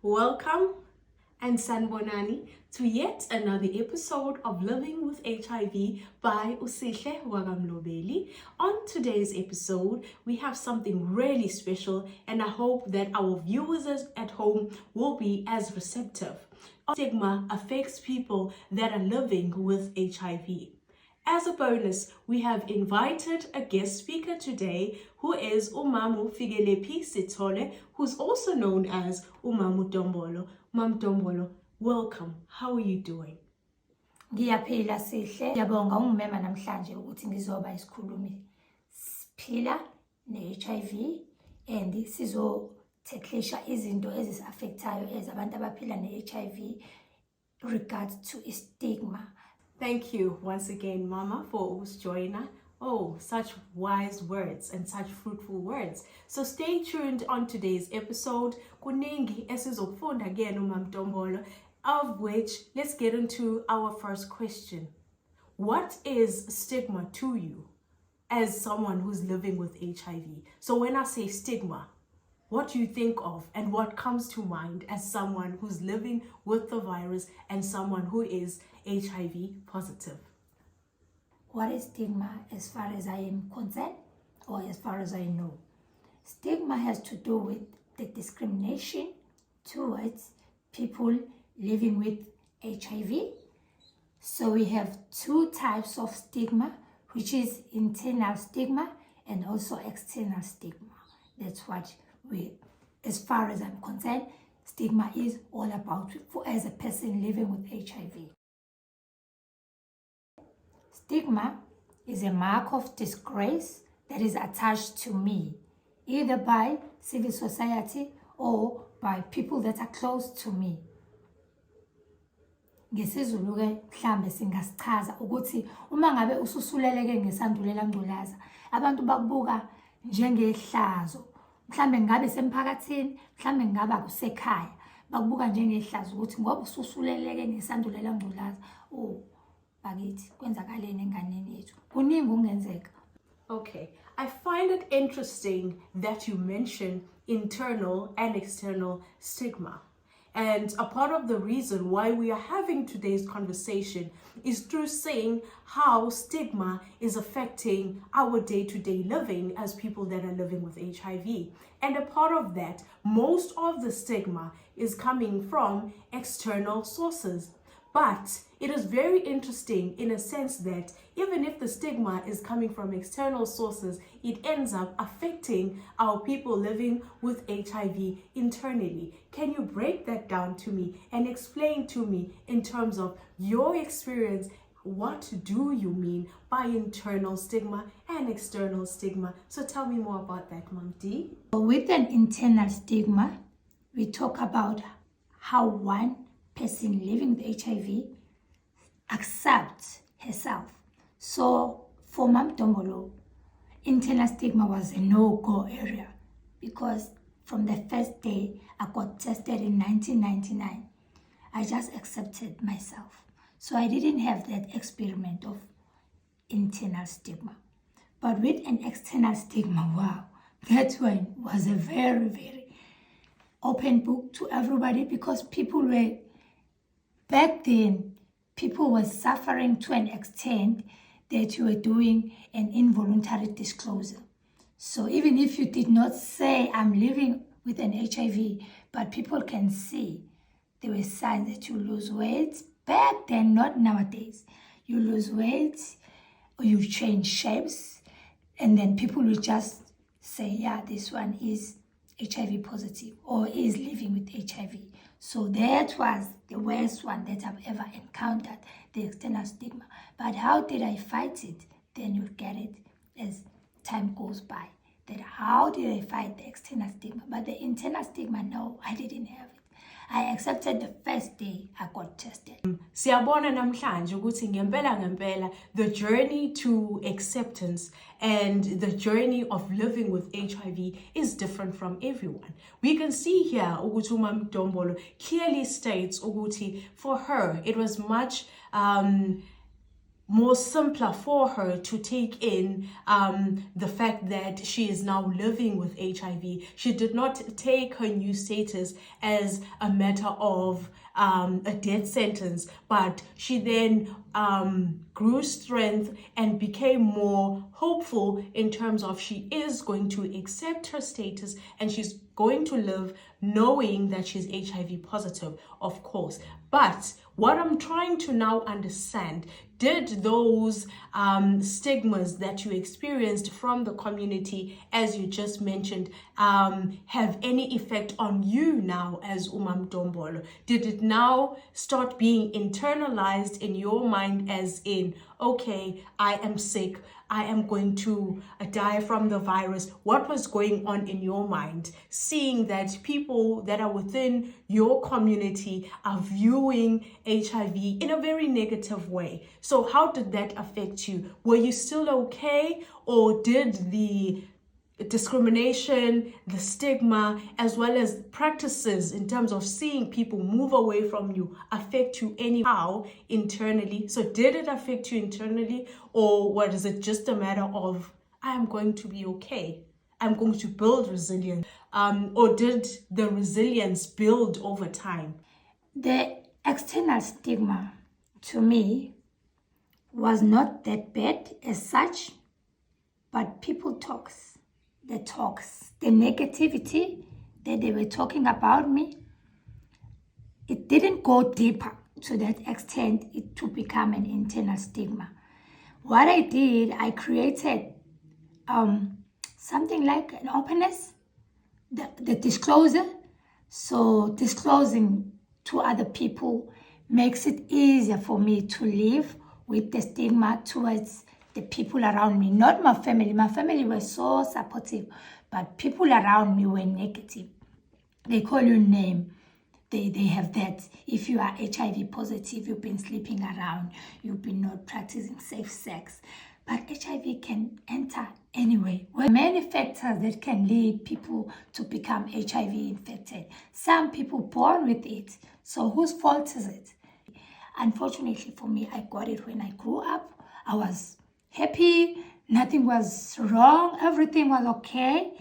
Welcome and sanbonani to yet another episode of Living with HIV by Usihle Wagamlobeli. On today's episode, we have something really special, and I hope that our viewers at home will be as receptive. Stigma affects people that are living with HIV. As a bonus, we have invited a guest speaker today who is Umamu Fikelephi Sithole, who's also known as Umamu Dombolo. Mam Dombolo, welcome. How are you doing? Ngiyaphila sihle. Ngiyabonga ungimema namhlanje ukuthi ngizoba isikhulumi. Siphila ne-HIV and sizotheklisha izinto ezisi-affectayo abantu abaphila ne-HIV regards to stigma. Thank you once again, Mama, for always joining us. Oh, such wise words and such fruitful words. So stay tuned on today's episode. Kuningi esizokufunda again, Umam Dombolo, of which let's get into our first question. What is stigma to you as someone who's living with HIV? So when I say stigma, what do you think of and what comes to mind as someone who's living with the virus and someone who is HIV positive? What is stigma as far as I am concerned or as far as I know? Stigma has to do with the discrimination towards people living with HIV. So we have two types of stigma, which is internal stigma and also external stigma. That's what as far as I'm concerned, stigma is all about as a person living with HIV. Stigma is a mark of disgrace that is attached to me, either by civil society or by people that are close to me. NgesiZulu ke mhlambe singasichaza ukuthi uma ngabe ususuleleke ngesandulela ngculaza, abantu bakubuka njengehlazo. Mhlambe ngabe semphakathini, mhlambe ngaba kusekhaya, bakubuka njengehlazo ukuthi ngoba ususuleleke ngesandulela ngculaza. Oh, bakithi kwenzakaleni enganeni yethu. Kuningi ungenzeka. Okay, I find it interesting that you mention internal and external stigma. And a part of the reason why we are having today's conversation is through saying how stigma is affecting our day-to-day living as people that are living with HIV. And a part of that, most of the stigma is coming from external sources. But it is very interesting in a sense that even if the stigma is coming from external sources, it ends up affecting our people living with HIV internally. Can you break that down to me and explain to me in terms of your experience, what do you mean by internal stigma and external stigma? So tell me more about that, Mom D. With an internal stigma, we talk about how one person living with HIV accepts herself. So for Mam Dombolo, internal stigma was a no-go area because from the first day I got tested in 1999, I just accepted myself. So I didn't have that experiment of internal stigma. But with an external stigma, wow, that one was a very, very open book to everybody because back then, people were suffering to an extent that you were doing an involuntary disclosure. So even if you did not say, I'm living with an HIV, but people can see, there were signs that you lose weight. Back then, not nowadays. You lose weight or you change shapes, and then people will just say, yeah, this one is HIV positive or is living with HIV. So that was the worst one that I've ever encountered, the external stigma. But how did I fight it? Then you'll get it as time goes by. That how did I fight the external stigma? But the internal stigma, no, I didn't have it. I accepted the first day I got tested. Siyabona namhlanje ukuthi ngempela the journey to acceptance and the journey of living with HIV is different from everyone. We can see here ukuthi uMam Dombolo clearly states ukuthi for her it was much more simpler for her to take in the fact that she is now living with HIV. She did not take her new status as a matter of a death sentence, but she then grew strength and became more hopeful in terms of she is going to accept her status and she's going to live knowing that she's HIV positive, of course. But what I'm trying to now understand, did those stigmas that you experienced from the community, as you just mentioned, have any effect on you now as uMaMdombolo? Did it now start being internalized in your mind as in, okay, I am sick, I am going to die from the virus? What was going on in your mind, seeing that people that are within your community are viewing HIV in a very negative way? So how did that affect you? Were you still okay, or did the discrimination, the stigma, as well as practices in terms of seeing people move away from you affect you anyhow internally? So did it affect you internally, or was it just a matter of, I am going to be okay, I'm going to build resilience, or did the resilience build over time? The external stigma to me was not that bad as such, but people the negativity that they were talking about me, it didn't go deeper to that extent to become an internal stigma. What I did, I created something like an openness, the disclosure. So disclosing to other people makes it easier for me to live with the stigma towards the people around me, not my family. My family was so supportive, but people around me were negative. They call you name. They have that. If you are HIV positive, you've been sleeping around, you've been not practicing safe sex. But HIV can enter anyway. There are many factors that can lead people to become HIV infected. Some people born with it. So whose fault is it? Unfortunately for me, I got it when I grew up. I was happy, nothing was wrong, everything was okay,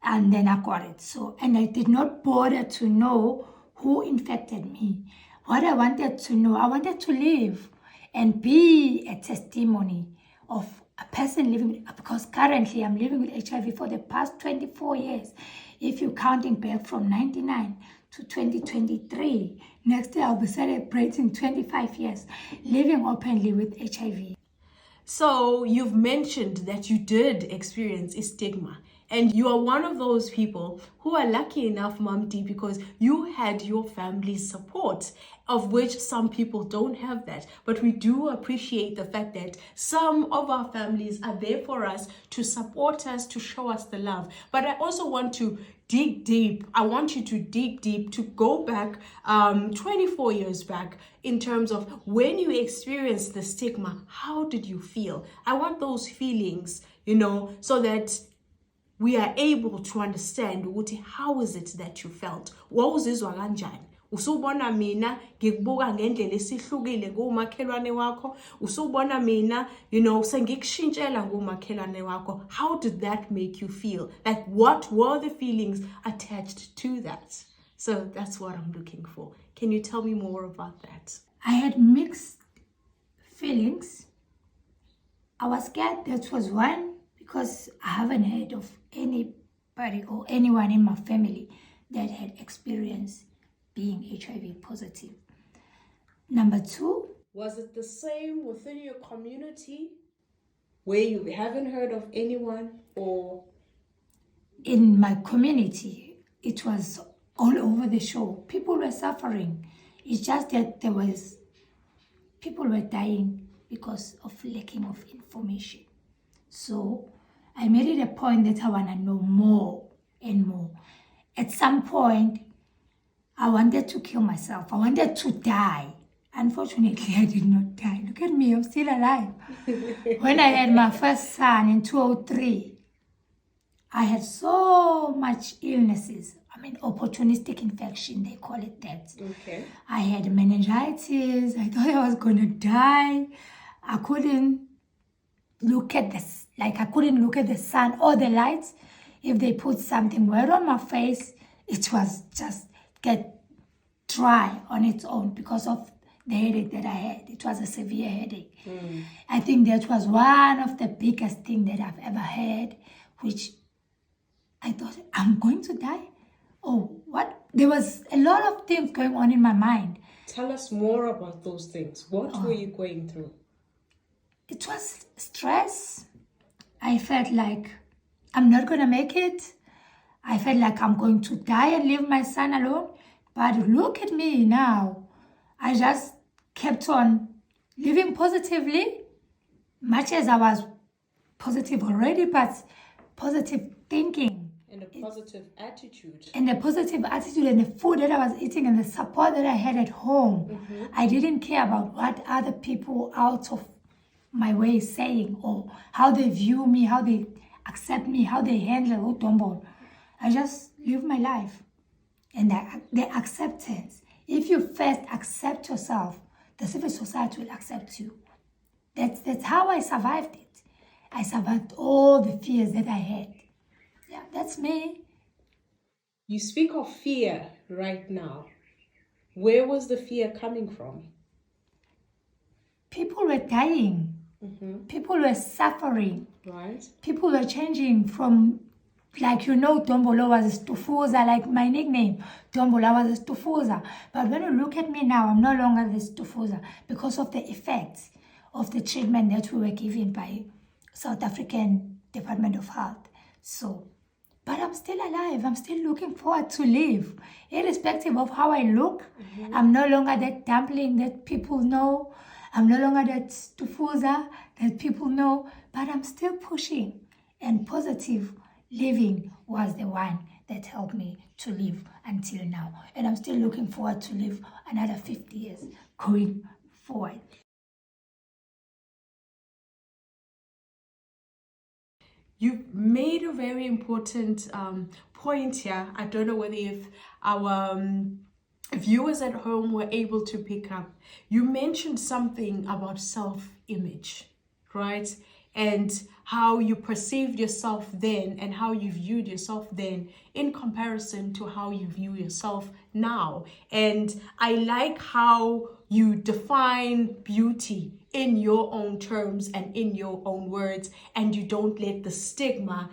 and then I got it. So, and I did not bother to know who infected me. What I wanted to know, I wanted to live and be a testimony of a person living, because currently I'm living with HIV for the past 24 years. If you're counting back from 99 to 2023, next year I'll be celebrating 25 years living openly with HIV. So you've mentioned that you did experience a stigma, and you are one of those people who are lucky enough, Mamdi, because you had your family's support, of which some people don't have that. But we do appreciate the fact that some of our families are there for us, to support us, to show us the love. But I also want to dig deep. I want you to dig deep, to go back 24 years back, in terms of when you experienced the stigma. How did you feel? I want those feelings, so that we are able to understand how is it that you felt. Wawuzizwa kanjani? Usubona mina ngikubuka ngendlela esihlukile ngomakhelwane wakho, usubona mina sengikushintshela ngomakhelwane wakho. How did that make you feel? Like, what were the feelings attached to that? So that's what I'm looking for. Can you tell me more about that? I had mixed feelings. I was scared, that was one, because I haven't heard of anybody or anyone in my family that had experienced being HIV positive. Number two, was it the same within your community where you haven't heard of anyone? Or in my community, it was all over the show. People were suffering. It's just that people were dying because of lacking of information. So I made it a point that I want to know more and more. At some point, I wanted to kill myself. I wanted to die. Unfortunately, I did not die. Look at me, I'm still alive. When I had my first son in 2003, I had so much illnesses. Opportunistic infection, they call it that. Okay. I had meningitis. I thought I was going to die. I couldn't look at this, like I couldn't look at the sun or the lights. If they put something wet on my face, it was just get dry on its own because of the headache that I had. It was a severe headache. I think that was one of the biggest things that I've ever had, which I thought, I'm going to die? Oh, what? There was a lot of things going on in my mind. Tell us more about those things. What were you going through? It was stress. I felt like I'm not going to make it. I felt like I'm going to die and leave my son alone. But look at me now. I just kept on living positively, much as I was positive already, but positive thinking. And a positive attitude. And the positive attitude and the food that I was eating and the support that I had at home. I didn't care about what other people out of my way saying or how they view me, how they accept me, how they handle Utombo. I just live my life. And the acceptance. If you first accept yourself, the civil society will accept you. That's how I survived it. I survived all the fears that I had. Yeah, that's me. You speak of fear right now. Where was the fear coming from? People were dying. People were suffering. Right. People were changing from, like, Dombolo was a Stufuza, like my nickname. Dombola was a Stufuza. But when you look at me now, I'm no longer the Stufuza because of the effects of the treatment that we were given by South African Department of Health. So, but I'm still alive. I'm still looking forward to live. Irrespective of how I look, I'm no longer that dumpling that people know. I'm no longer that Stufuza that people know. But I'm still pushing. And positive living was the one that helped me to live until now. And I'm still looking forward to live another 50 years going forward. You've made a very important point here. I don't know whether if our viewers at home were able to pick up. You mentioned something about self-image, right? And how you perceived yourself then and how you viewed yourself then in comparison to how you view yourself now. And I like how you define beauty in your own terms and in your own words, and you don't let the stigma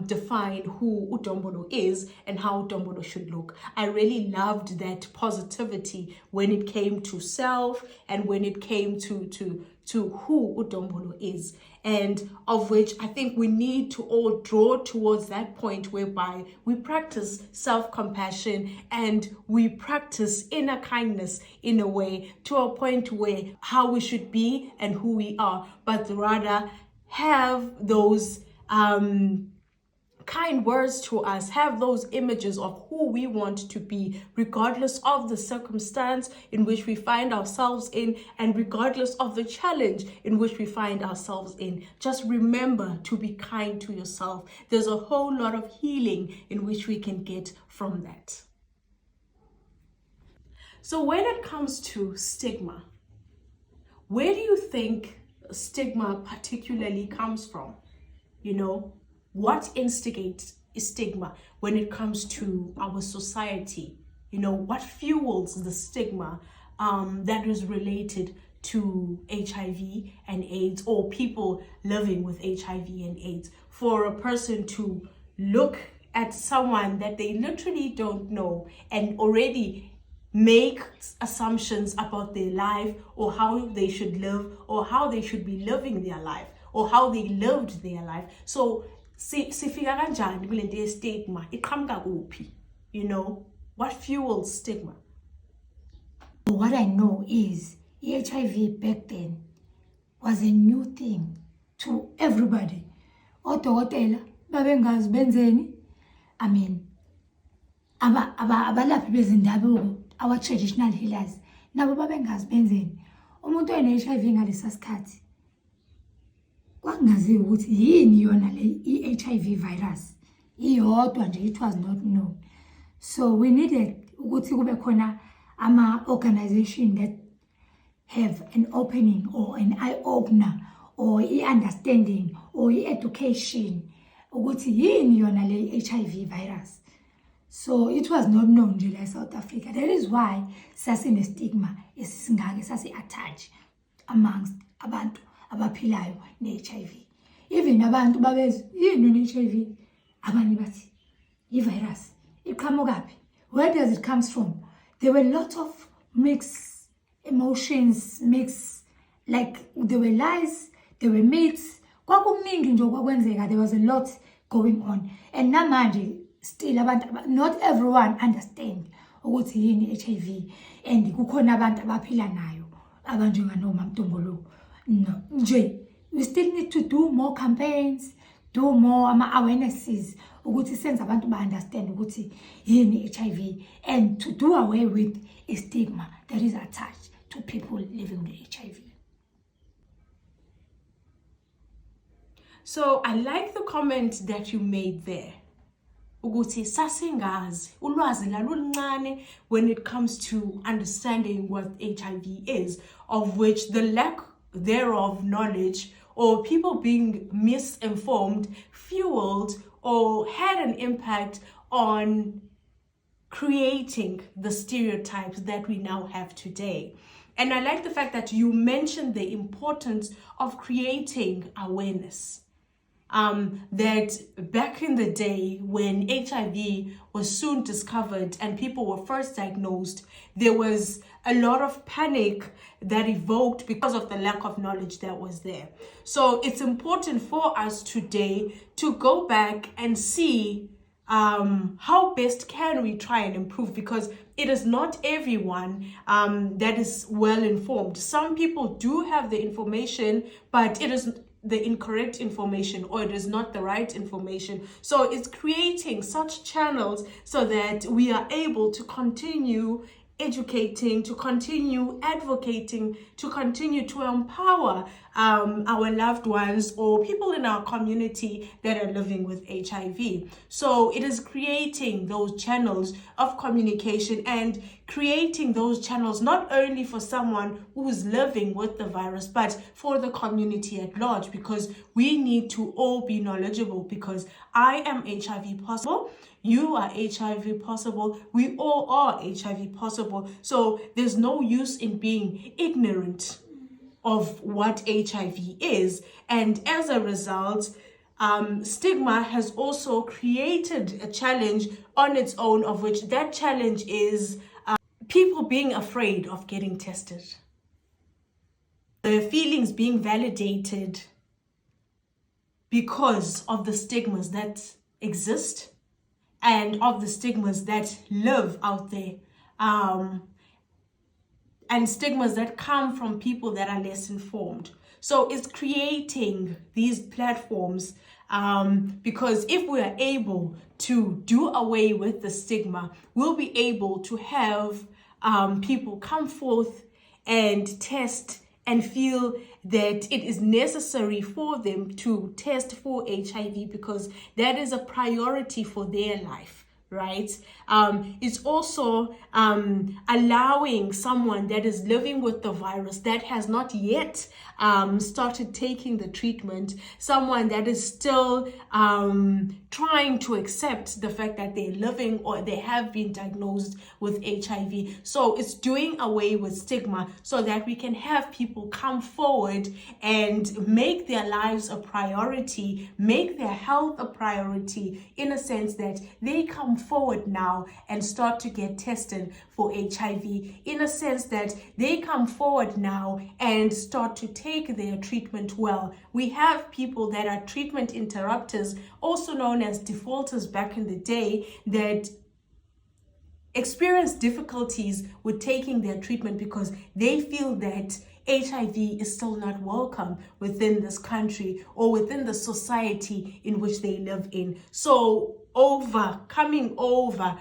define who Udombolo is and how Udombolo should look. I really loved that positivity when it came to self and when it came to who Udombolo is, and of which I think we need to all draw towards that point whereby we practice self-compassion and we practice inner kindness in a way to a point where how we should be and who we are, but rather have those kind words to us, have those images of who we want to be, regardless of the circumstance in which we find ourselves in and regardless of the challenge in which we find ourselves in. Just remember to be kind to yourself. There's a whole lot of healing in which we can get from that. So when it comes to stigma, where do you think stigma particularly comes from? You know, what instigates stigma when it comes to our society? You know, what fuels the stigma that is related to HIV and AIDS, or people living with HIV and AIDS? For a person to look at someone that they literally don't know and already make assumptions about their life or how they should live or how they should be living their life or how they lived their life. So sifika kanjani kule nto ye-stigma? Iqhamuka kuphi? You know, what fuels stigma? What I know is HIV back then was a new thing to everybody. Odokotela babengazi benzeni. I mean, abalaphi bezindabuko, our traditional healers, nabo babengazi benzeni. Umuntu one-HIV ngalesa sikhathi kwakungaziwa ukuthi yini yona le i-HIV virus iyodwa nje, it was not known. So we needed ukuthi kube khona ama-organization that have an opening or an eye-opener or i-understanding or i-education ukuthi yini yona le HIV virus. So it was not known nje la South Africa. That is why sasine-stigma esisingaka sasi-attach amongst abantu abaphilayo ne-HIV. Even abantu babezi yini ne-HIV, abanye bathi i-virus iqhamukaphi, where does it comes from? There were lots of mixed emotions, like there were lies, there were myths, kwakuningi nje okwakwenzeka. There was a lot going on, and namanje still abantu, not everyone understand ukuthi yini HIV, and kukhona abantu abaphila nayo abanjenganoma Mtombolo. No, nje we still need to do more campaigns, do more awarenesses ukuthi senze abantu ba-understand ukuthi yini HIV, and to do away with a stigma that is attached to people living with HIV. So I like the comment that you made there. Ukuthi sasingazi ulwazi laluluncane when it comes to understanding what HIV is, of which the lack thereof knowledge or people being misinformed fueled or had an impact on creating the stereotypes that we now have today. And I like the fact that you mentioned the importance of creating awareness. That back in the day when HIV was soon discovered and people were first diagnosed, there was a lot of panic that evoked because of the lack of knowledge that was there. So it's important for us today to go back and see how best can we try and improve, because it is not everyone that is well informed. Some people do have the information, but it is the incorrect information, or it is not the right information. So it's creating such channels so that we are able to continue educating, to continue advocating, to continue to empower our loved ones or people in our community that are living with HIV. So it is creating those channels of communication and creating those channels not only for someone who's living with the virus, but for the community at large, because we need to all be knowledgeable, because I am HIV possible. You are HIV possible. We all are HIV possible. So there's no use in being ignorant of what HIV is. And as a result, stigma has also created a challenge on its own, of which that challenge is people being afraid of getting tested. The feelings being validated because of the stigmas that exist and of the stigmas that live out there, and stigmas that come from people that are less informed. So it's creating these platforms because if we are able to do away with the stigma, we'll be able to have people come forth and test and feel that it is necessary for them to test for HIV because that is a priority for their life, right? It's also allowing someone that is living with the virus that has not yet started taking the treatment, someone that is still trying to accept the fact that they're living or they have been diagnosed with HIV. So it's doing away with stigma so that we can have people come forward and make their lives a priority, make their health a priority, in a sense that they come forward now and start to get tested for HIV, in a sense that they come forward now and start to take their treatment well. We have people that are treatment interrupters, also known as defaulters back in the day, that experience difficulties with taking their treatment because they feel that HIV is still not welcome within this country or within the society in which they live in. So coming over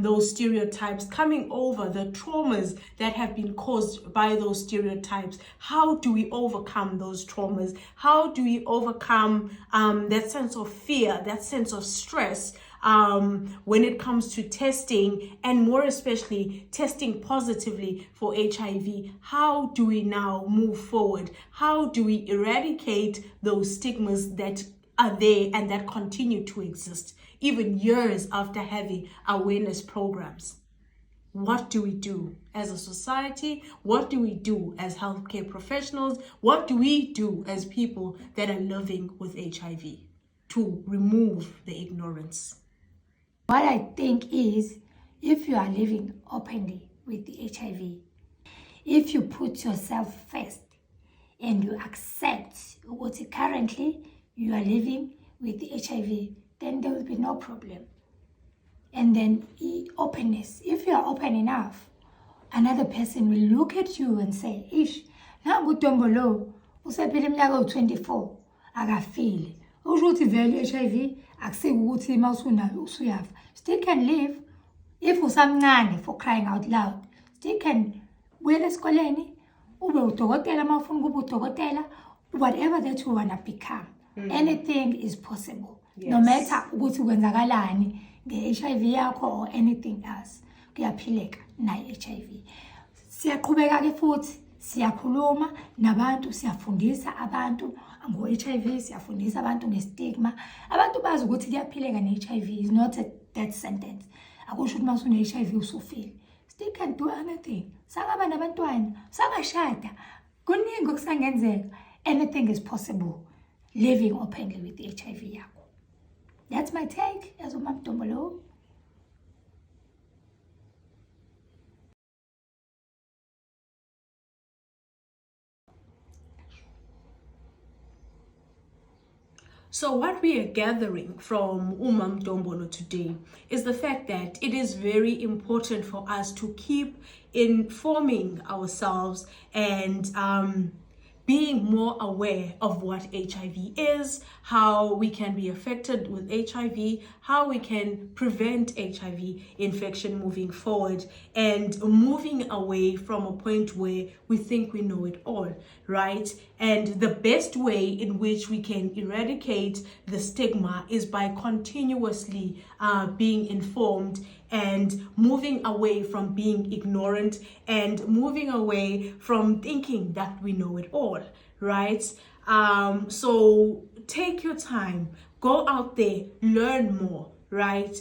those stereotypes, coming over the traumas that have been caused by those stereotypes. How do we overcome those traumas? How do we overcome that sense of fear, that sense of stress when it comes to testing, and more especially testing positively for HIV. How do we now move forward? How do we eradicate those stigmas that are there and that continue to exist even years after having awareness programs? What do we do as a society? What do we do as healthcare professionals? What do we do as people that are living with HIV to remove the ignorance? What I think is, if you are living openly with the HIV, if you put yourself first and you accept what currently you are living with the HIV, then there will be no problem. And then openness. If you are open enough, another person will look at you and say, ish, nangu Ntombolo, usephila iminyaka u-24, akafile. Usho ukuthi vele i-HIV akusike ukuthi uma usunayo usuyafa. Still can live. If usamncane, for crying out loud, still can buyela esikoleni, ube udokotela uma ufuna ukuba udokotela, whatever that you want to become. Anything is possible. Yes. No matter ukuthi kwenzakalani nge-HIV yakho or anything else, kuyaphileka nayo HIV. Siyaqhubeka ke futhi siyakhuluma nabantu, siyafundisa abantu ngo-HIV, siyafundisa abantu ngestigma. Abantu bazi ukuthi kuyaphileka ne-HIV is not a death sentence. Akusho ukuthi uma usune-HIV usufile. Still can do anything. Sangaba nabantwana, sangashada, kuningi okusangenzeka. Anything is possible living openly with the HIV yakho. That's my take as a Ntombolo. So what we are gathering from Ntombolo today is the fact that it is very important for us to keep informing ourselves and being more aware of what HIV is, how we can be affected with HIV, how we can prevent HIV infection moving forward, and moving away from a point where we think we know it all, right? And the best way in which we can eradicate the stigma is by continuously being informed and moving away from being ignorant and moving away from thinking that we know it all, right? So take your time, go out there, learn more, right?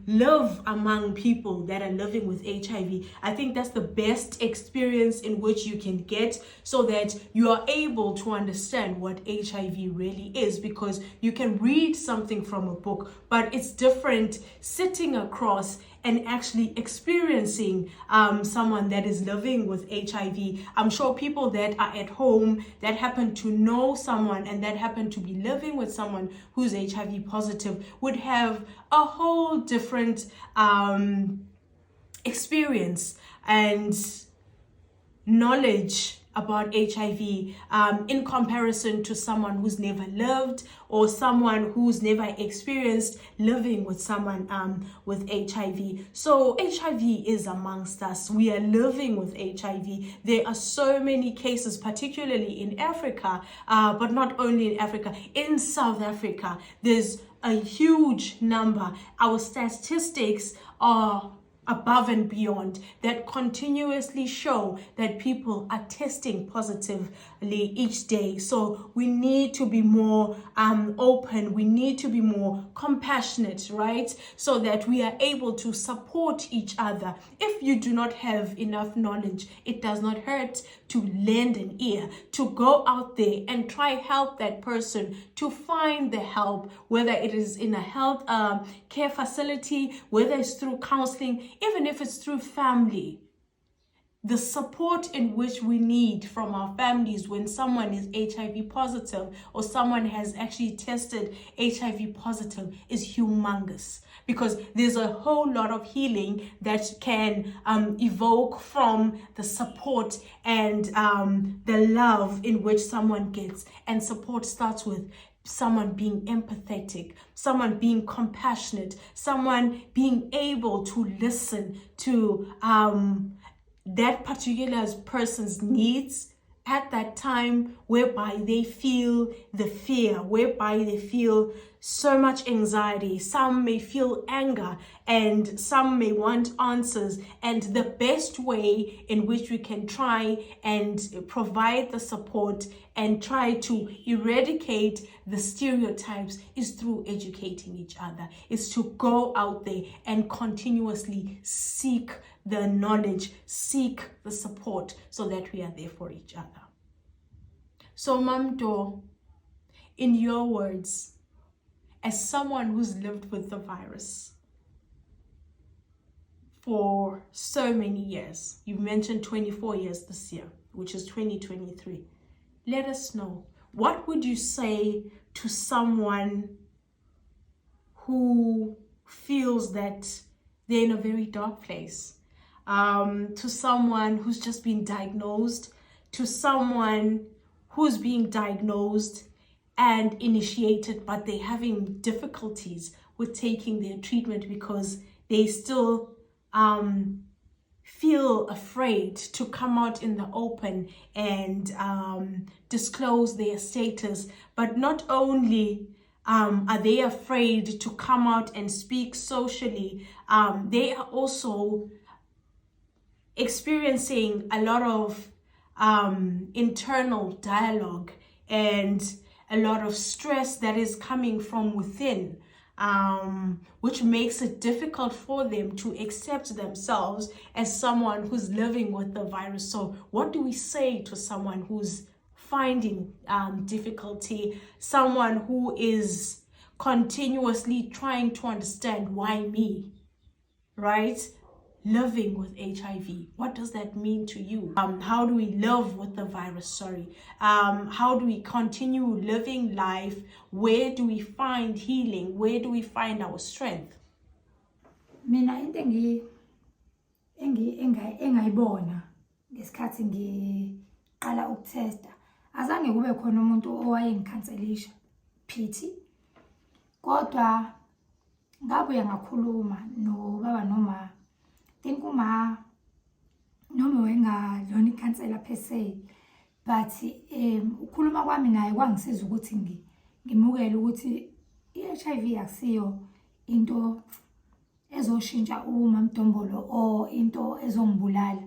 Live among people that are living with HIV. I think that's the best experience in which you can get, so that you are able to understand what HIV really is, because you can read something from a book, but it's different sitting across and actually experiencing someone that is living with HIV. I'm sure people that are at home that happen to know someone and that happen to be living with someone who's HIV positive would have a whole different experience and knowledge about HIV in comparison to someone who's never lived or someone who's never experienced living with someone with HIV. So HIV is amongst us. We are living with HIV. There are so many cases, particularly in Africa, but not only in Africa, in South Africa, there's a huge number. Our statistics are above and beyond that continuously show that people are testing positively each day. So we need to be more open, we need to be more compassionate, right? So that we are able to support each other. If you do not have enough knowledge, it does not hurt to lend an ear, to go out there and try help that person to find the help, whether it is in a health care facility, whether it's through counseling, even if it's through family. The support in which we need from our families when someone is HIV positive or someone has actually tested HIV positive is humongous, because there's a whole lot of healing that can evoke from the support and the love in which someone gets. And support starts with someone being empathetic, someone being compassionate, someone being able to listen to that particular person's needs at that time, whereby they feel the fear, whereby they feel so much anxiety. Some may feel anger, and some may want answers. And the best way in which we can try and provide the support and try to eradicate the stereotypes is through educating each other, is to go out there and continuously seek the knowledge, seek the support, so that we are there for each other. So Mamdo, in your words, as someone who's lived with the virus for so many years, you've mentioned 24 years this year, which is 2023. Let us know, what would you say to someone who feels that they're in a very dark place, to someone who's just been diagnosed, to someone who's being diagnosed and initiated, but they're having difficulties with taking their treatment because they still feel afraid to come out in the open and disclose their status. But not only are they afraid to come out and speak socially, they are also experiencing a lot of internal dialogue and a lot of stress that is coming from within, which makes it difficult for them to accept themselves as someone who's living with the virus. So what do we say to someone who's finding difficulty, someone who is continuously trying to understand why me, right? Living with HIV, what does that mean to you? How do we live with the virus? How do we continue living life? Where do we find healing? Where do we find our strength? Mina into engayibona ngesikhathi ngiqala ukutesta, azange kube khona umuntu owayengikhanselisha phithi, kodwa ngabuya ngakhuluma nobaba noma think noma wengalona ikhansela per se, but ukhuluma kwami naye kwangisiza ukuthi ngimukele ukuthi i-HIV akusiyo into ezoshintsha uMamdombolo or into ezongibulala.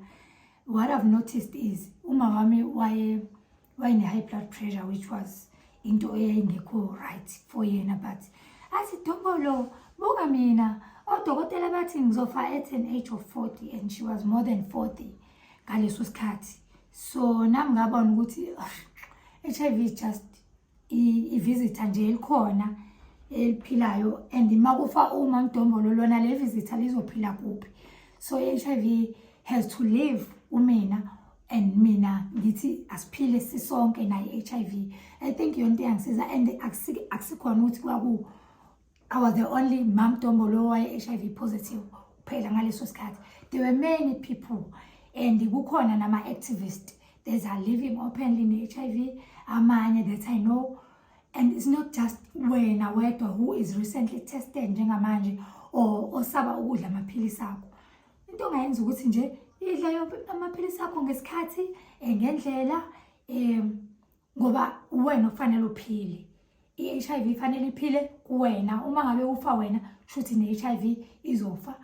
What I've noticed is umama wami wayene high blood pressure, which was into eyayingekho right for yena, but athi Dombolo, buka mina odokotela bathi ngizofa at an age of 40, and she was more than 40 ngaleso sikhathi. So nami ngabona ukuthi HIV is just i-visitor nje elikhona eliphilayo, and makufa uMamdombolo lona le visitor lizophila kuphi. So HIV has to live umina, and mina ngithi asiphile sisonke naye HIV. I think yonke yangisiza, and akusikhona ukuthi kwaku I was the only Mamdombolo HIV positive phela ngaleso sikhathi. There were many people, and kukhona nama activists that are living openly in HIV, amanye that I know. And it's not just wena wedwa who is recently tested njengamanje or osaba ukudla amaphilisi akho. Into ongayenza ukuthi nje idla amaphilisi akho ngesikhathi ngendlela, ngoba wena ufanele uphile. I-HIV fanele iphile kuwena. Uma ngabe ufa wena, shuthi ne-HIV izofa.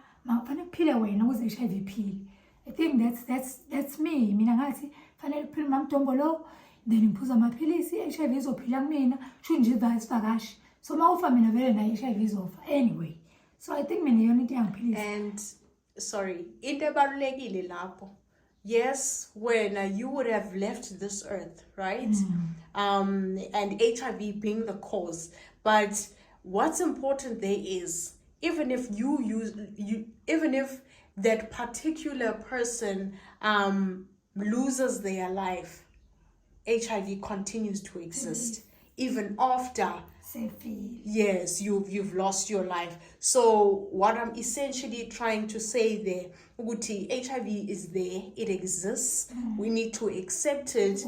Kufanele kuphile wena ukuze i-HIV iphile. I think that's me. Mina ngathi fanele kuphile Mamdombolo, then ngiphuza amaphilisi, i-HIV izophila kumina, shuthi nje vice vakashi. So uma ufa mina vele nayo i-HIV izofa anyway. So I think mina yona into yangiphilisa. And sorry, into ebalulekile lapho, yes, when you would have left this earth, right? And HIV being the cause. But what's important there is, even if even if that particular person loses their life, HIV continues to exist even after. Yes, you've lost your life. So what I'm essentially trying to say there, Uguti, HIV is there, it exists. We need to accept it.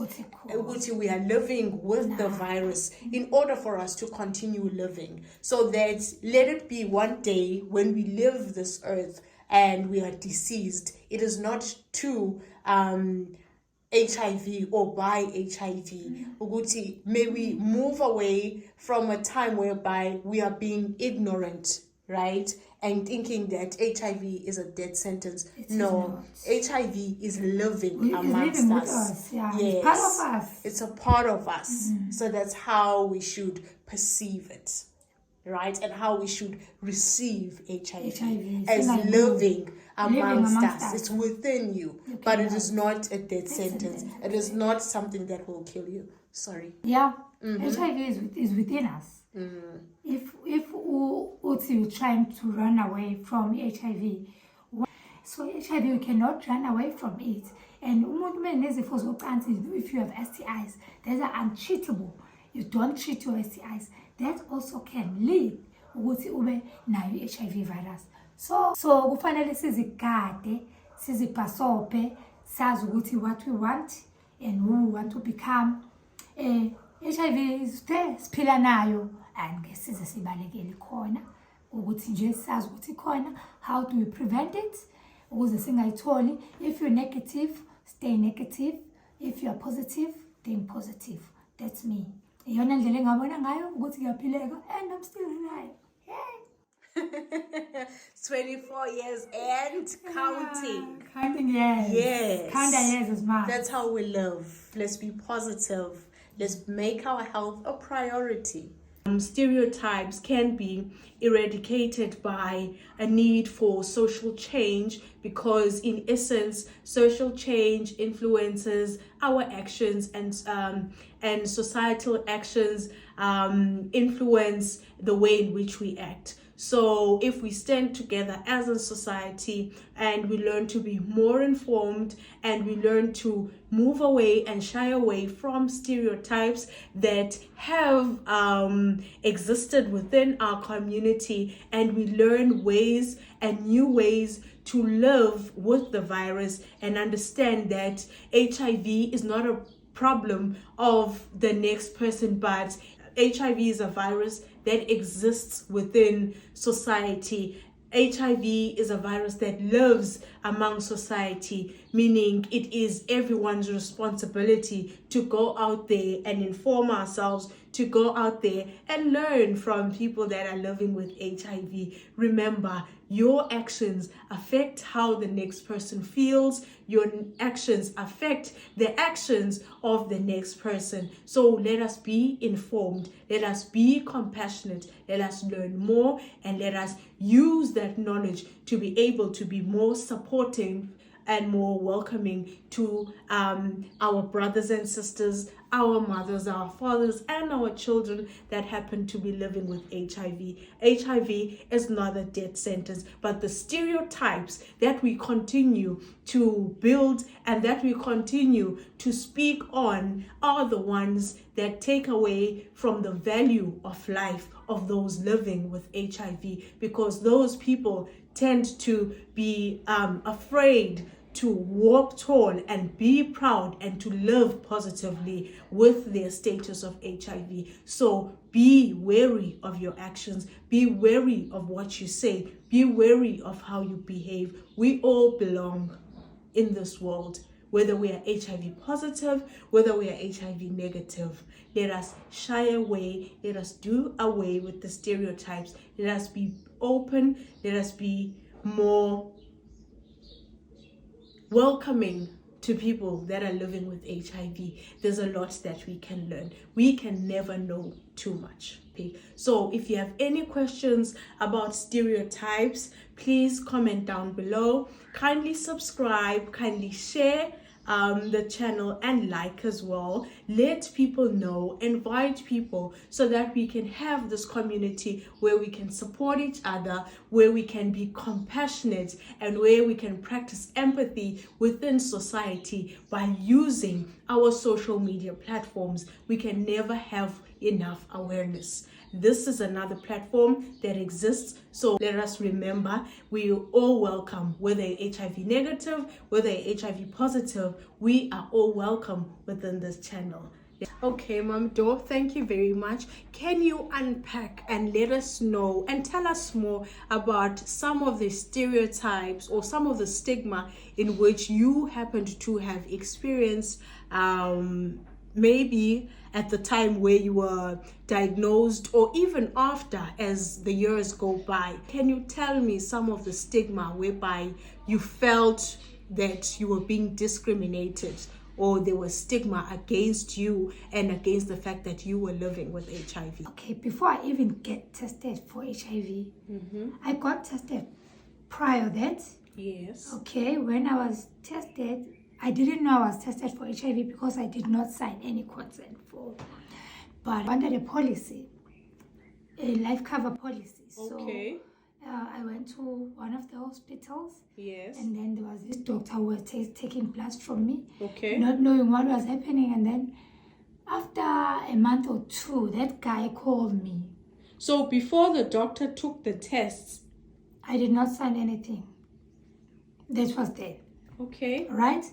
Uguti, we are living with the virus in order for us to continue living. So that let it be one day when we leave this earth and we are deceased, it is not to HIV or by HIV. Ukuthi, may we move away from a time whereby we are being ignorant, right? And thinking that HIV is a death sentence. No, HIV is living amongst living us. with us. Yeah. Yes. It's part of us. It's a part of us. So that's how we should perceive it, right? And how we should receive HIV as living amongst us. It's within you, but it is not a death sentence. It is not something that will kill you. Sorry. Yeah, HIV is within us. If you're trying to run away from HIV, so HIV you cannot run away from it. And if you have STIs, those are untreatable. You don't treat your STIs. That also can lead ukuthi ube nayo HIV virus. So kufanele sizigade, sizipasophe, sazi ukuthi what we want and who we want to become. HIV is there, siphila nayo, and ngesize sibalekele khona ukuthi nje sazi ukuthi khona. How do we prevent it? Ukuze singayitholi. If you're negative, stay negative. If you're positive, stay positive. That's me. Iyona ndlela engabona ngayo ukuthi ngiyaphileka and I'm still alive. Yeah. 24 years and counting. Counting years. Yes. Counting years is mad. That's how we live. Let's be positive. Let's make our health a priority. Stereotypes can be eradicated by a need for social change, because in essence social change influences our actions, and societal actions influence the way in which we act. So if we stand together as a society and we learn to be more informed and we learn to move away and shy away from stereotypes that have existed within our community, and we learn ways and new ways to live with the virus and understand that HIV is not a problem of the next person, but HIV is a virus that exists within society. HIV is a virus that lives among society, meaning it is everyone's responsibility to go out there and inform ourselves, to go out there and learn from people that are living with HIV. Remember, your actions affect how the next person feels. Your actions affect the actions of the next person. So let us be informed. Let us be compassionate. Let us learn more, and let us use that knowledge to be able to be more supporting and more welcoming to our brothers and sisters, our mothers, our fathers, and our children that happen to be living with HIV. HIV is not a death sentence, but the stereotypes that we continue to build and that we continue to speak on are the ones that take away from the value of life of those living with HIV, because those people tend to be afraid to walk tall and be proud and to live positively with their status of HIV. So be wary of your actions, be wary of what you say, be wary of how you behave. We all belong in this world, whether we are HIV positive, whether we are HIV negative. Let us shy away, let us do away with the stereotypes, let us be open, let us be more welcoming to people that are living with HIV. There's a lot that we can learn. We can never know too much. Okay? So if you have any questions about stereotypes, please comment down below. Kindly subscribe, kindly share the channel, and like as well. Let people know, invite people, so that we can have this community where we can support each other, where we can be compassionate, and where we can practice empathy within society by using our social media platforms. We can never have enough awareness. This is another platform that exists, so let us remember we are all welcome, whether you're HIV negative, whether you're HIV positive, we are all welcome within this channel. Okay, Mom Do, thank you very much. Can you unpack and let us know and tell us more about some of the stereotypes or some of the stigma in which you happened to have experienced, maybe at the time where you were diagnosed or even after as the years go by? Can you tell me some of the stigma whereby you felt that you were being discriminated, or there was stigma against you and against the fact that you were living with HIV? Okay, before I even get tested for HIV, I got tested prior that. Yes. Okay, when I was tested, I didn't know I was tested for HIV because I did not sign any consent form. But I wanted a policy, a life cover policy. Okay. So I went to one of the hospitals. Yes. And then there was this doctor who was taking blood from me. Okay. Not knowing what was happening. And then after a month or two, that guy called me. So before the doctor took the tests, I did not sign anything. That was that. okay. Right?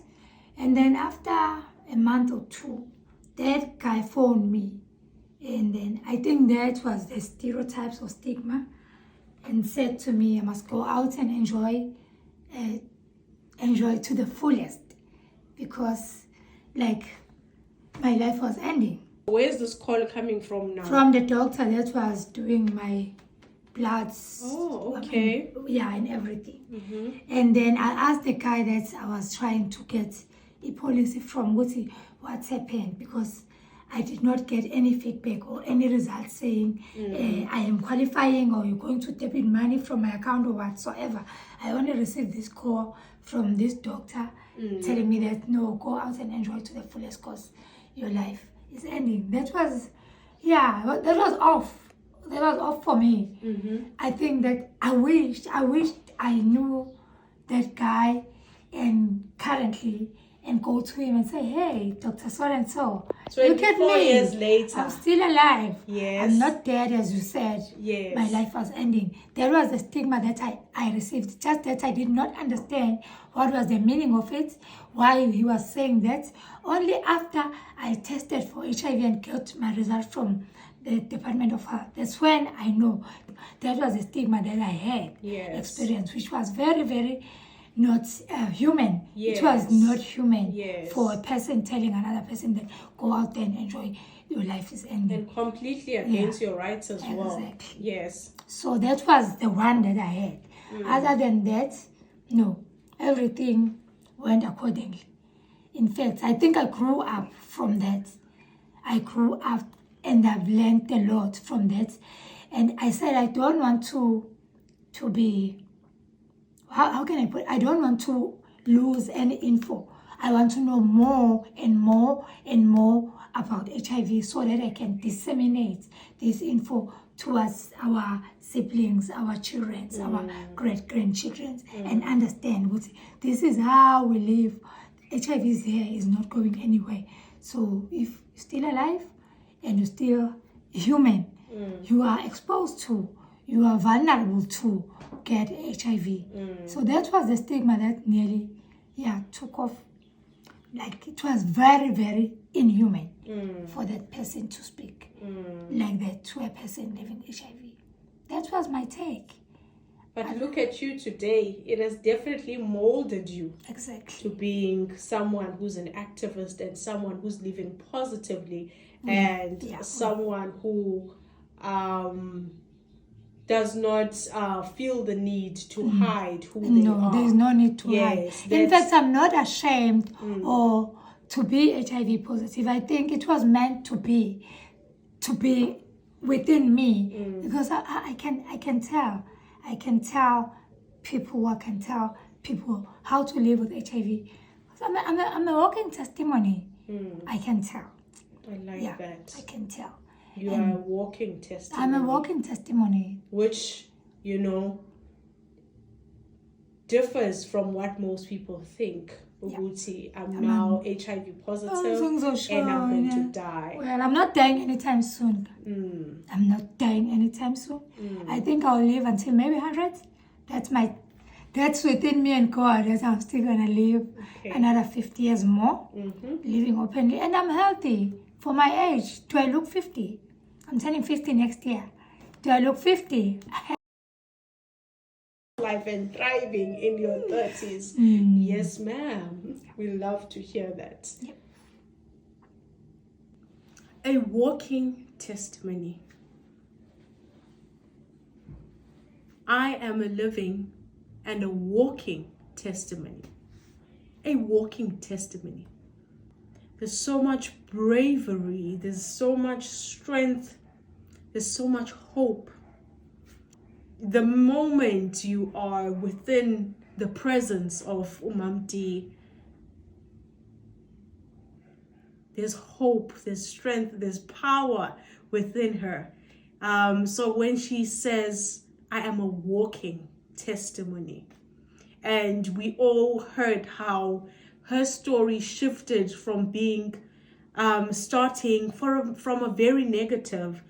And then after a month or two, that guy phoned me. And then I think that was the stereotypes or stigma, and said to me, I must go out and enjoy to the fullest, because like my life was ending. Where's this call coming from now? From the doctor that was doing my bloods. Oh, okay. And everything. And then I asked the guy that I was trying to get a policy from, what's happened, because I did not get any feedback or any results saying I am qualifying or you're going to debit money from my account or whatsoever. I only received this call from this doctor telling me that, no, go out and enjoy to the fullest because your life is ending. That was off. That was off for me. I think that I wished I knew that guy and currently and go to him and say, hey, Dr. So-and-so, look at 24 me. years later. I'm still alive. Yes. I'm not dead, as you said. Yes. My life was ending. There was a stigma that I received, just that I did not understand what was the meaning of it, why he was saying that. Only after I tested for HIV and got my result from the Department of Health, that's when I know that was a stigma that I had experienced, which was very, very not human. Yes. It was not human Yes. for a person telling another person that go out there and enjoy, your life is ending. And completely against your rights as well. Exactly. Yes. So that was the one that I had. Other than that, no, everything went accordingly. In fact, I think I grew up from that. I grew up and I've learned a lot from that. And I said I don't want to be, how can I put it? I don't want to lose any info. I want to know more and more and more about HIV so that I can disseminate this info towards our siblings, our children, our great-grandchildren, and understand what this is how we live. HIV is here, is not going anywhere. So if you're still alive and you're still human, you are exposed to, you are vulnerable to get HIV. So that was the stigma that nearly, took off. Like it was very, very inhuman for that person to speak like that to a person living HIV. That was my take. But look at you today. It has definitely molded you Exactly. to being someone who's an activist and someone who's living positively and someone who does not feel the need to hide who they are. No, there's no need to hide. In fact, I'm not ashamed or to be HIV positive. I think it was meant to be within me because I can tell people how to live with HIV. I'm a walking testimony. I can tell. I like that. I can tell. You are a walking testimony. I'm a walking testimony. Which, differs from what most people think. Uguti, I'm now HIV positive and I'm going to die. Well, I'm not dying anytime soon. I'm not dying anytime soon. I think I'll live until maybe 100. That's within me and God, that I'm still going to live another 50 years more, living openly. And I'm healthy For my age, do I look 50? I'm turning 50 next year. Do I look 50? Life and thriving in your 30s. Yes, ma'am. We love to hear that. Yep. A walking testimony. I am a living and a walking testimony. A walking testimony. There's so much bravery, there's so much strength, there's so much hope. The moment you are within the presence of Umamti, there's hope, there's strength, there's power within her. So when she says, I am a walking testimony, and we all heard how her story shifted from being starting from a very negative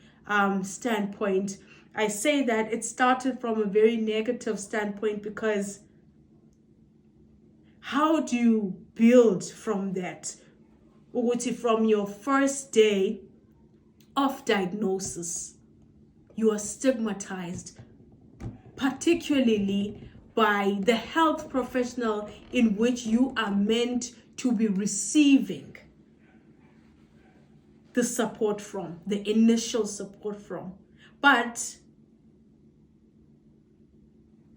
standpoint. I say that it started from a very negative standpoint because how do you build from that? From your first day of diagnosis, you are stigmatized, particularly by the health professional in which you are meant to be receiving the support from, the initial support from. But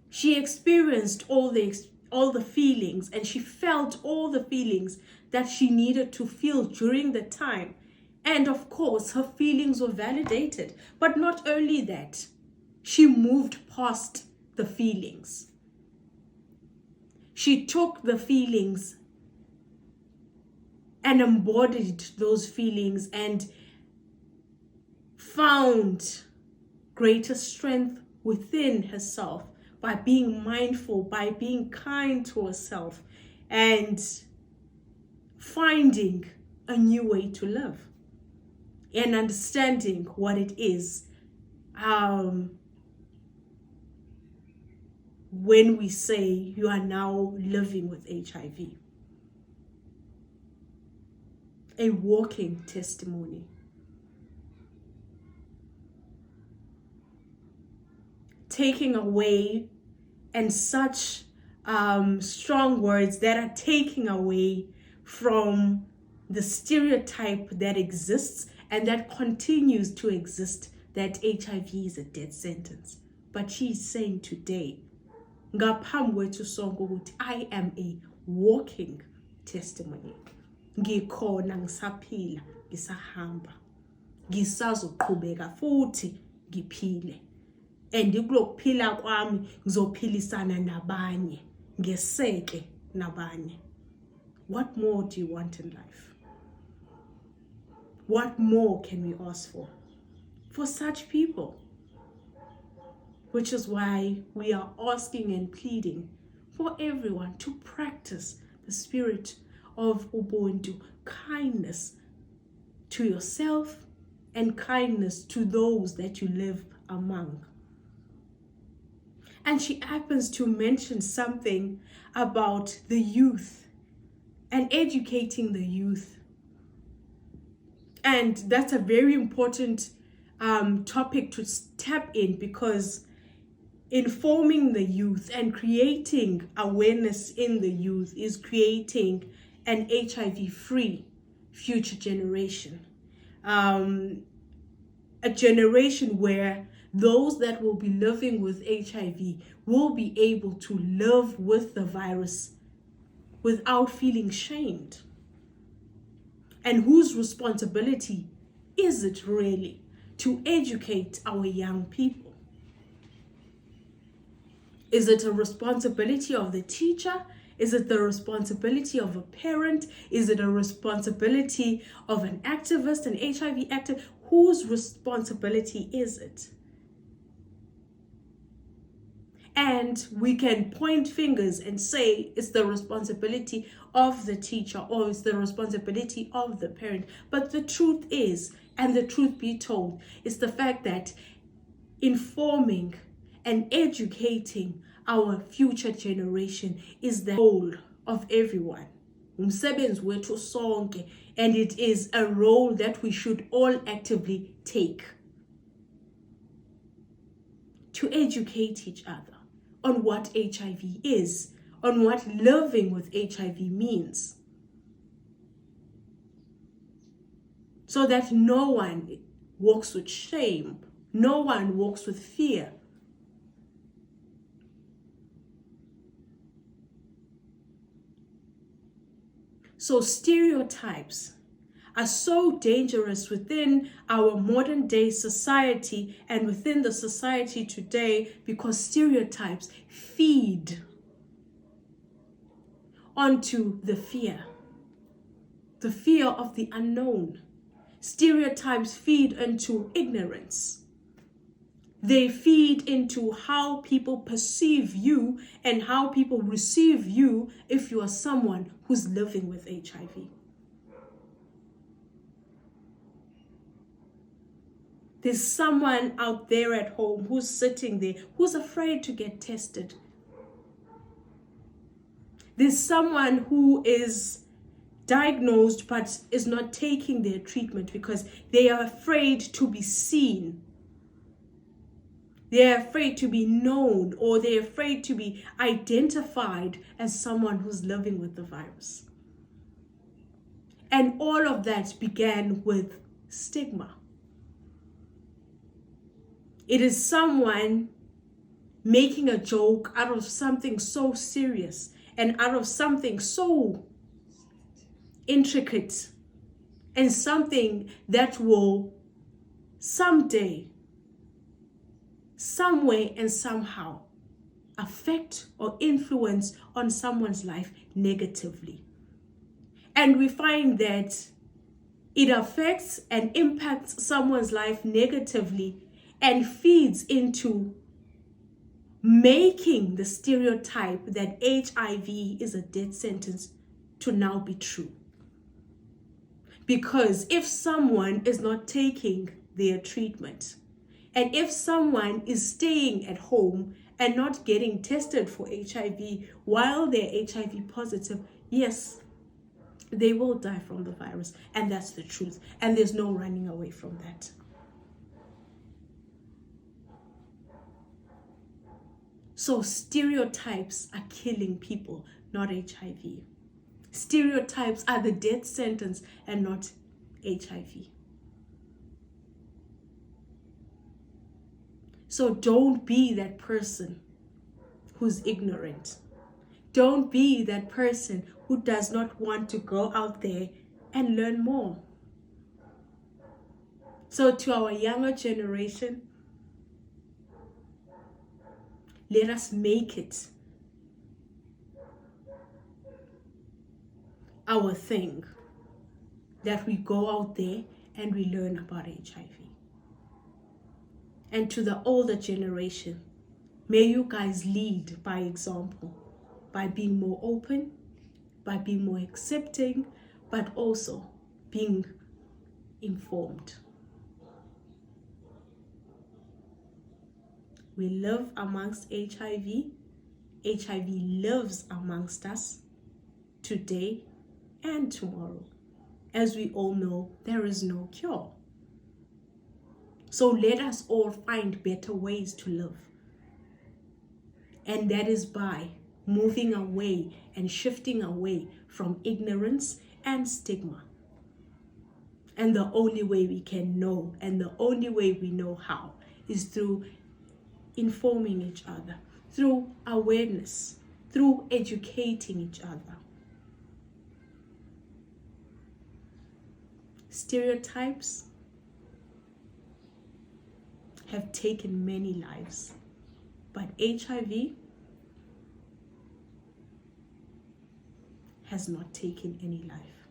she experienced all the feelings, and she felt all the feelings that she needed to feel during the time. And of course, her feelings were validated. But not only that, she moved past the feelings. She took the feelings and embodied those feelings and found greater strength within herself by being mindful, by being kind to herself, and finding a new way to live and understanding what it is when we say you are now living with HIV. A walking testimony. Taking away, and such strong words that are taking away from the stereotype that exists and that continues to exist, that HIV is a death sentence. But she's saying today, I am a walking testimony. Ngikhona, ngisaphila, ngisahamba, ngisazoqhubeka futhi ngiphile. And kulokuphila kwami ngizophilisana nabanye, ngeseke nabanye. What more do you want in life? What more can we ask for such people? Which is why we are asking and pleading for everyone to practice the spirit of Ubuntu, kindness to yourself and kindness to those that you live among. And she happens to mention something about the youth and educating the youth. And that's a very important topic to step in, because informing the youth and creating awareness in the youth is creating an HIV-free future generation. A generation where those that will be living with HIV will be able to live with the virus without feeling shamed. And whose responsibility is it really to educate our young people? Is it a responsibility of the teacher? Is it the responsibility of a parent? Is it a responsibility of an activist, an HIV activist? Whose responsibility is it? And we can point fingers and say it's the responsibility of the teacher or it's the responsibility of the parent. But the truth is, and the truth be told, is the fact that informing and educating our future generation is the goal of everyone. Umsebenzi wethu sonke And it is a role that we should all actively take to educate each other on what HIV is, on what living with HIV means, so that no one walks with shame, no one walks with fear. So stereotypes are so dangerous within our modern day society and within the society today, because stereotypes feed onto the fear of the unknown. Stereotypes feed into ignorance. They feed into how people perceive you and how people receive you if you are someone who's living with HIV. There's someone out there at home who's sitting there, who's afraid to get tested. There's someone who is diagnosed but is not taking their treatment because they are afraid to be seen. They're afraid to be known, or they're afraid to be identified as someone who's living with the virus. And all of that began with stigma. It is someone making a joke out of something so serious and out of something so intricate, and something that will someday, somewhere and somehow affect or influence on someone's life negatively. And we find that it affects and impacts someone's life negatively and feeds into making the stereotype that HIV is a death sentence to now be true. Because if someone is not taking their treatment, and if someone is staying at home and not getting tested for HIV while they're HIV positive, yes, they will die from the virus. And that's the truth. And there's no running away from that. So stereotypes are killing people, not HIV. Stereotypes are the death sentence and not HIV. So don't be that person who's ignorant. Don't be that person who does not want to go out there and learn more. So to our younger generation, let us make it our thing that we go out there and we learn about HIV. And to the older generation, may you guys lead by example, by being more open, by being more accepting, but also being informed. We live amongst HIV. HIV lives amongst us today and tomorrow. As we all know, there is no cure. So let us all find better ways to live. And that is by moving away and shifting away from ignorance and stigma. And the only way we can know, and the only way we know how, is through informing each other, through awareness, through educating each other. Stereotypes have taken many lives, but HIV has not taken any life.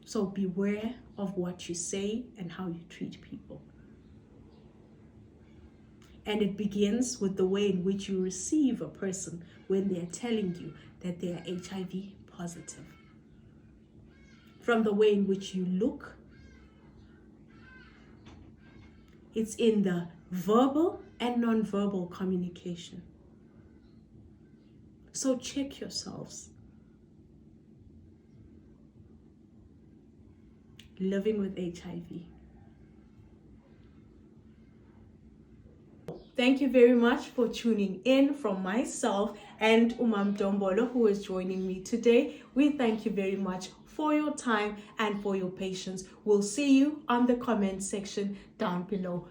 So beware of what you say and how you treat people. And it begins with the way in which you receive a person when they're telling you that they are HIV positive. From the way in which you look, it's in the verbal and non-verbal communication. So check yourselves. living with HIV. Thank you very much for tuning in from myself and Umam Dombolo, who is joining me today. We thank you very much for your time and for your patience. We'll see you on the comment section down below.